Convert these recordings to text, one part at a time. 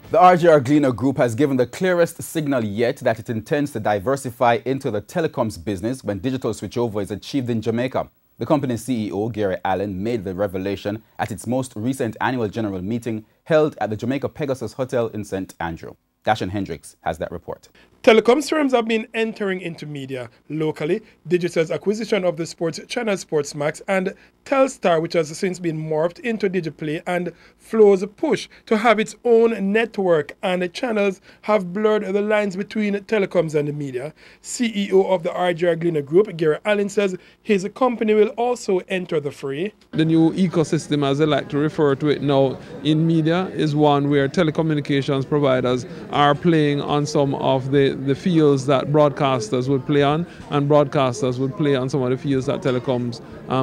The RJRGleaner Group has given the clearest signal yet that it intends to diversify into the telecoms business when digital switchover is achieved in Jamaica. The company's CEO, Gary Allen, made the revelation at its most recent annual general meeting held at the Jamaica Pegasus Hotel in St. Andrew. Dashan Hendricks has that report. Telecom's firms have been entering into media. Locally, Digital's acquisition of the sports channel Sportsmax and Telstar, which has since been morphed into Digiplay, and Flow's push to have its own network and channels have blurred the lines between telecoms and the media. CEO of the RJRGleaner Group, Gary Allen, says his company will also enter the fray. The new ecosystem, as they like to refer to it now in media, is one where telecommunications providers are playing on some of the fields that broadcasters would play on, and broadcasters would play on some of the fields that telecoms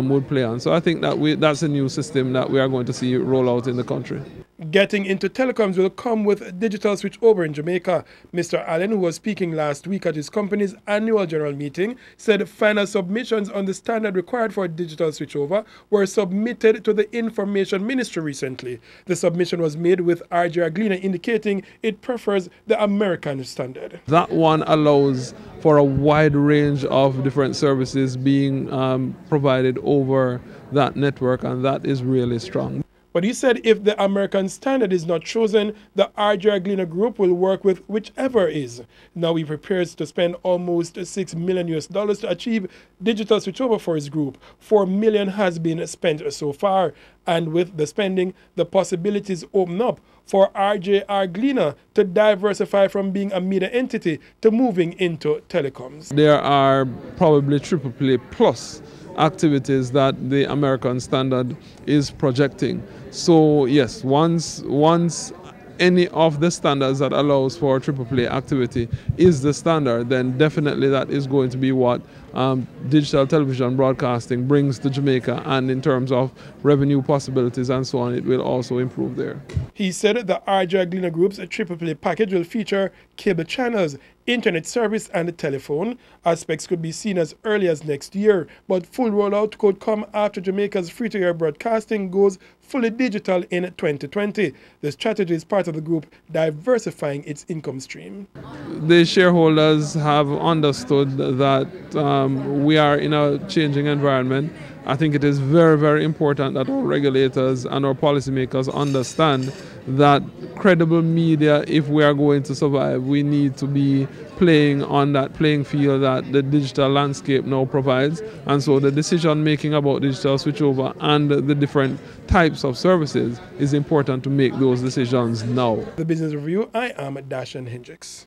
would play on. So I think that that's a new system that we are going to see roll out in the country. Getting into telecoms will come with digital switchover in Jamaica. Mr. Allen, who was speaking last week at his company's annual general meeting, said final submissions on the standard required for digital switchover were submitted to the Information Ministry recently. The submission was made with RJRGleaner indicating it prefers the American standard. That one allows for a wide range of different services being provided over that network, and that is really strong. But he said if the American standard is not chosen, the RJRGleaner Group will work with whichever is. Now he prepares to spend almost $6 million to achieve digital switchover for his group. $4 million has been spent so far. And with the spending, the possibilities open up for RJRGleaner to diversify from being a media entity to moving into telecoms. There are probably AAA plus activities that the American standard is projecting. So yes, once any of the standards that allows for AAA activity is the standard, then definitely that is going to be what digital television broadcasting brings to Jamaica, and in terms of revenue possibilities and so on, it will also improve there. He said the RJRGleaner Group's AAA package will feature cable channels, internet service and telephone. Aspects could be seen as early as next year, but full rollout could come after Jamaica's free-to-air broadcasting goes fully digital in 2020. The strategy is part of the group diversifying its income stream. The shareholders have understood that we are in a changing environment. I think it is very, very important that our regulators and our policymakers understand that credible media, if we are going to survive, we need to be playing on that playing field that the digital landscape now provides. And so the decision making about digital switchover and the different types of services is important to make those decisions now. The Business Review, I am Dashan Hendricks.